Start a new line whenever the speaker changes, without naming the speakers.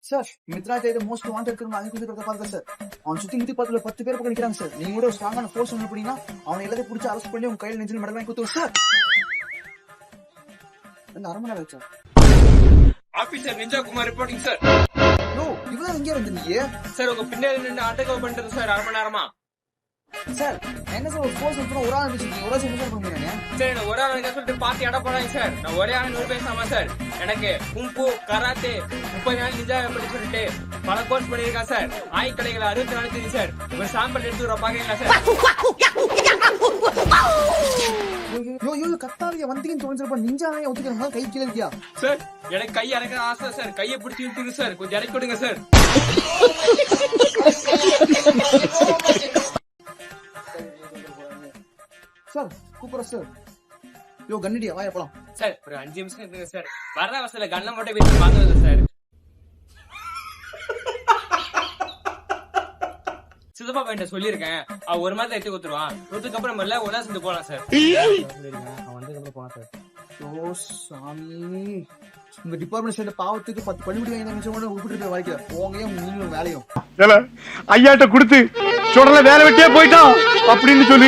Sir மித்ராஜ் ஐத most wanted criminal அங்க கொடுத்து பாருங்க சார். அவன் சுத்தி முத்தி 10 பேர் பக்கம் நிக்கிறாங்க சார். நீங்க கூட ஸ்ட்ராங்கான ஃபோர்ஸ் ஒன்று பண்ணீங்கன்னா அவனை எல்லாத்தையும் பிடிச்சி அரெஸ்ட் பண்ணி உங்க கையில் நெஞ்சில் மெடல் வாங்கி கொடுத்துருவோம் சார். இந்த அரமணை வச்சா
officer Ninja Kumar reporting sir.
யோ இவ்வளவு எங்கே வந்தீங்க
சார் உங்க பின்னாடி நின்று அட்டகோ பண்ணிட்டு சார் 1/2 மணி நேரமா.
சார் என்ன சார் ஒரு ஃபோர்ஸ் எடுத்து ஒரு ஆள் வச்சிருக்கீங்க. ஒரு ஆள் சார் பண்ணுவீங்க
சார் என்ன ஒரு ஆள் சொல்லிட்டு பார்த்து இட போறாங்க சார். நான் ஒரே ஆள் 100 பேசாமா சார். எனக்கு கும்பு கராத்தே 30 நாள் நிஞ்சா பண்ணி சொல்லிட்டு பல கோர்ஸ் பண்ணிருக்கேன் சார். ஆய்க்கடைகளை 64 தெரியும் சார். ஒரு சாம்பிள் எடுத்து வர பாக்கீங்களா சார்?
யோ கத்தாரியா வந்தீங்கன்னு தோணுச்சப்ப நிஞ்சாவே ஒத்துக்கிறவங்க கை கீழே இருக்கியா
சார்? எனக்கு கை அரைக்கிற ஆசை சார். கையை பிடிச்சி இழுத்துங்க சார். கொஞ்சம் இறக்கி கொடுங்க சார்.
சார் கூப்பிடுற சார். யோ கண்ணிடியா வாயா போலாம்
சார். ஒரு 5 நிமிஷம் இருந்துங்க சார். வர்ற அவசரம் கண்ணை மட்டும் வீட்டு பாக்குறது சார். சிதப்பா பையன் சொல்லியிருக்கேன். அவன் 1 மாதம் எடுத்து கொடுத்துருவான். கொடுத்ததுக்கு அப்புறம் எல்லாம் ஒன்னா சேர்ந்து போலாம் சார்.
ஓ சாமி உங்க டிபார்ட்மெண்ட் சைடு பாவத்துக்கு 10 பள்ளிக்கூட நிமிஷம் கூட விட்டுட்டு வாய்க்க போங்க. நீங்களும் வேலையும்
ஐயாட்ட கொடுத்து சுடல வேலை வெட்டியே போயிட்டான் அப்படின்னு சொல்லி